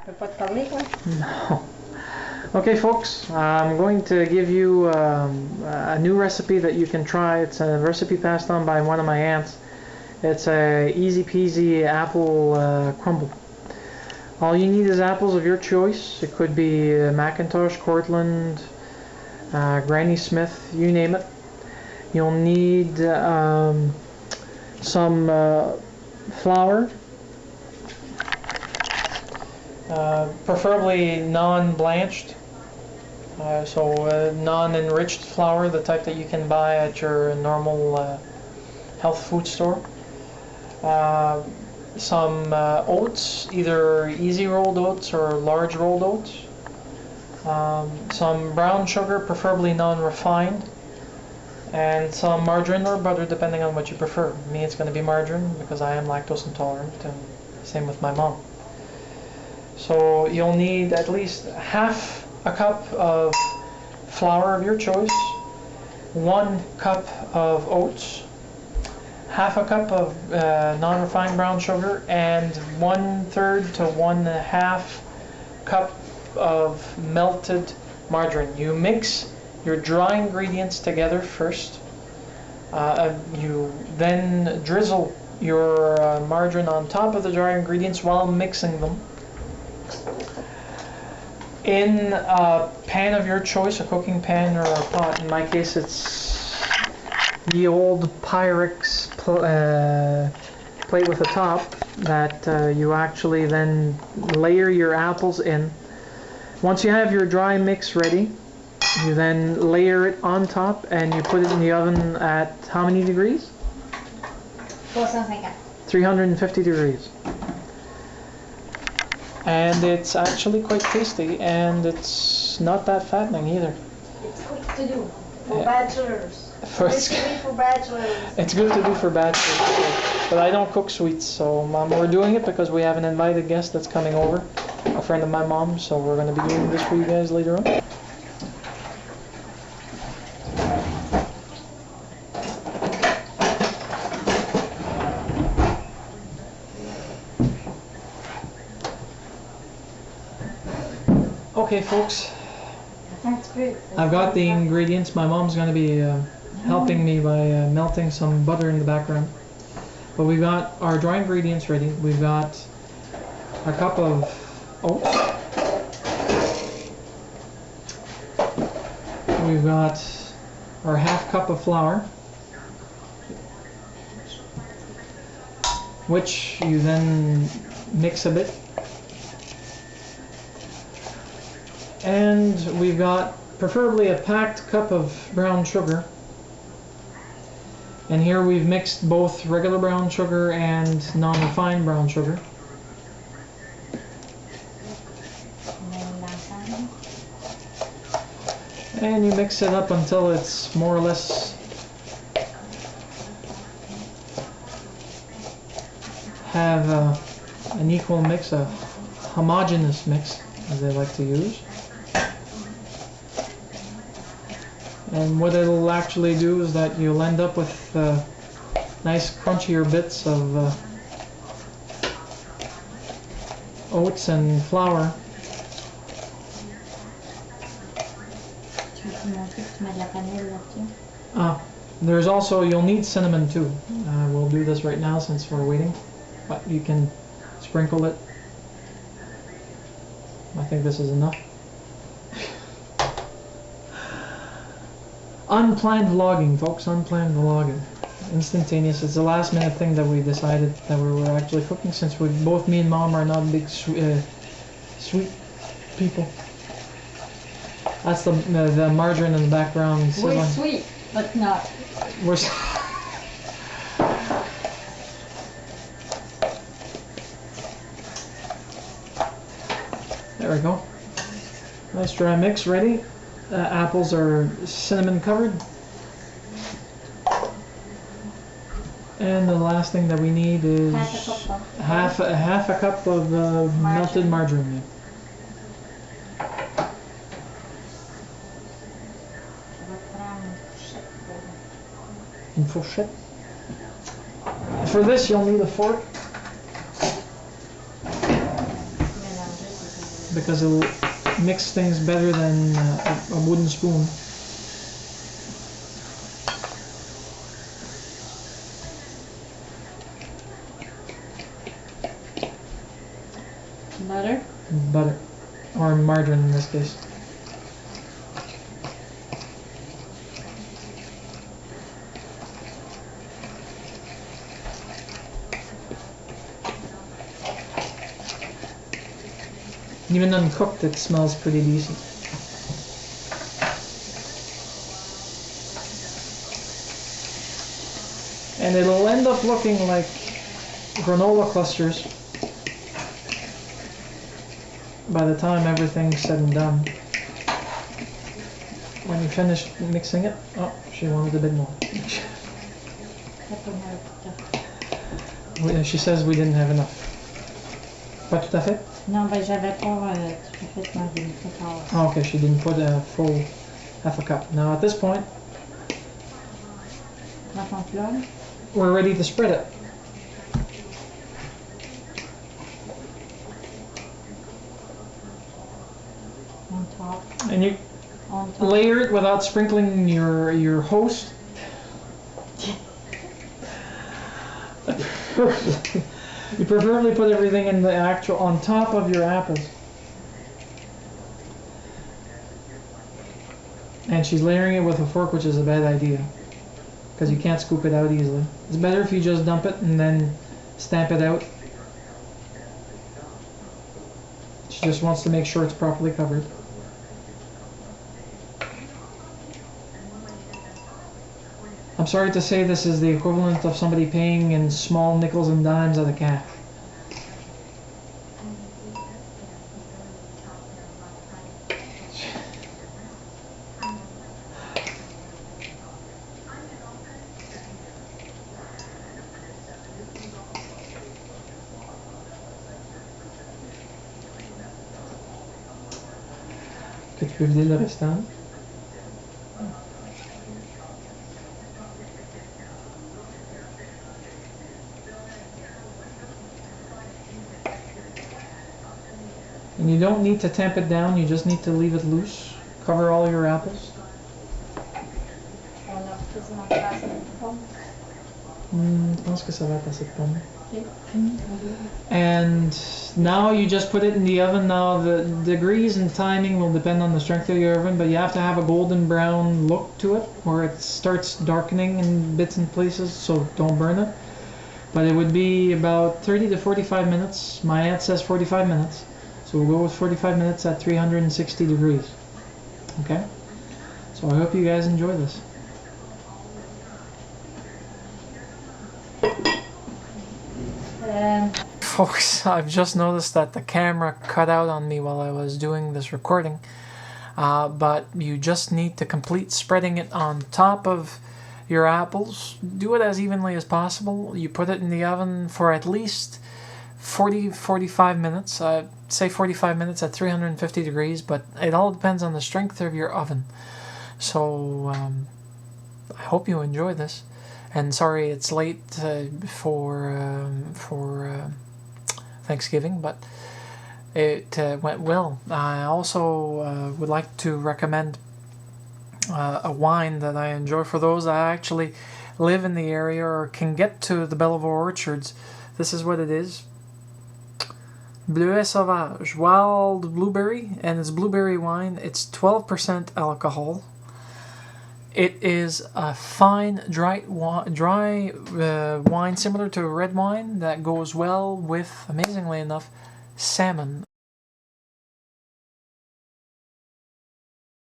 No. Okay, folks, I'm going to give you a new recipe that you can try. It's a recipe passed on by one of my aunts. It's a easy peasy apple crumble. All you need is apples of your choice. It could be Macintosh, Cortland, Granny Smith, you name it. You'll need some flour, preferably non-blanched, so non-enriched flour, the type that you can buy at your normal health food store. Some oats, either easy rolled oats or large rolled oats. Some brown sugar, preferably non-refined, and some margarine or butter, depending on what you prefer. Me, it's going to be margarine because I am lactose intolerant, and same with my mom. So you'll need at least half a cup of flour of your choice, 1 cup of oats, half a cup of non-refined brown sugar, and 1/3 to 1/2 cup of melted margarine. You mix your dry ingredients together first. You then drizzle your margarine on top of the dry ingredients while mixing them. In a pan of your choice, a cooking pan or a pot. In my case, it's the old Pyrex plate with a top that you actually then layer your apples in. Once you have your dry mix ready, you then layer it on top and you put it in the oven at how many degrees? 350 degrees. And it's actually quite tasty, and it's not that fattening either. It's quick to do for bachelors. For bachelors. It's good to do for bachelors, but I don't cook sweets, so we're doing it because we have an invited guest that's coming over, a friend of my mom, so we're going to be doing this for you guys later on. Okay, folks, That's great. I've got the ingredients. My mom's going to be helping me by melting some butter in the background. But we've got our dry ingredients ready. We've got a cup of oats. We've got our half cup of flour, which you then mix a bit. And we've got preferably a packed cup of brown sugar. And here we've mixed both regular brown sugar and non-refined brown sugar. And you mix it up until it's more or less have an equal mix, a homogeneous mix, as they like to use. And what it'll actually do is that you'll end up with nice crunchier bits of oats and flour. There's also, you'll need cinnamon too. We'll do this right now since we're waiting, but you can sprinkle it. I think this is enough. Unplanned vlogging, folks, unplanned vlogging. Instantaneous. It's the last minute thing that we decided that we were actually cooking, since both me and Mom are not big sweet people. That's the margarine in the background. We're sweet, but not. We're There we go. Nice dry mix ready. Apples are cinnamon covered. And the last thing that we need is half a cup of melted margarine. Une fourchette. For this, you'll need a fork. because it'll mix things better than a wooden spoon. Butter? Butter. Or margarine in this case. Even uncooked, it smells pretty decent. And it'll end up looking like granola clusters by the time everything's said and done. When you finish mixing it, oh, she wanted a bit more. She says we didn't have enough. Pas tout à fait? Non, ben j'avais pas tout à fait ma demi-cup. Oh, okay, she didn't put a full half a cup. Now at this point, we're ready to spread it. On top. And you On top. layer it without sprinkling your host. You preferably put everything in the actual on top of your apples. And she's layering it with a fork, which is a bad idea because you can't scoop it out easily. It's better if you just dump it and then stamp it out. She just wants to make sure it's properly covered. I'm sorry to say this is the equivalent of somebody paying in small nickels and dimes at a cafe. Que tu peux vider le restant. And you don't need to tamp it down, you just need to leave it loose. Cover all your apples. Je pense que ça va être assez de pomme. And now you just put it in the oven. Now the degrees and timing will depend on the strength of your oven, but you have to have a golden brown look to it where it starts darkening in bits and places, so don't burn it. But it would be about 30 to 45 minutes. My aunt says 45 minutes. So we'll go with 45 minutes at 360 degrees. Okay? So I hope you guys enjoy this. Folks, I've just noticed that the camera cut out on me while I was doing this recording. But you just need to complete spreading it on top of your apples. Do it as evenly as possible. You put it in the oven for at least 40-45 minutes. Say 45 minutes at 350 degrees, but it all depends on the strength of your oven. So I hope you enjoy this. And sorry it's late for Thanksgiving, but it went well. I also would like to recommend a wine that I enjoy for those that actually live in the area or can get to the Belleville orchards. This is what it is. Bleuet Sauvage, wild blueberry, and it's blueberry wine. It's 12% alcohol. It is a fine, dry wine similar to red wine that goes well with, amazingly enough, salmon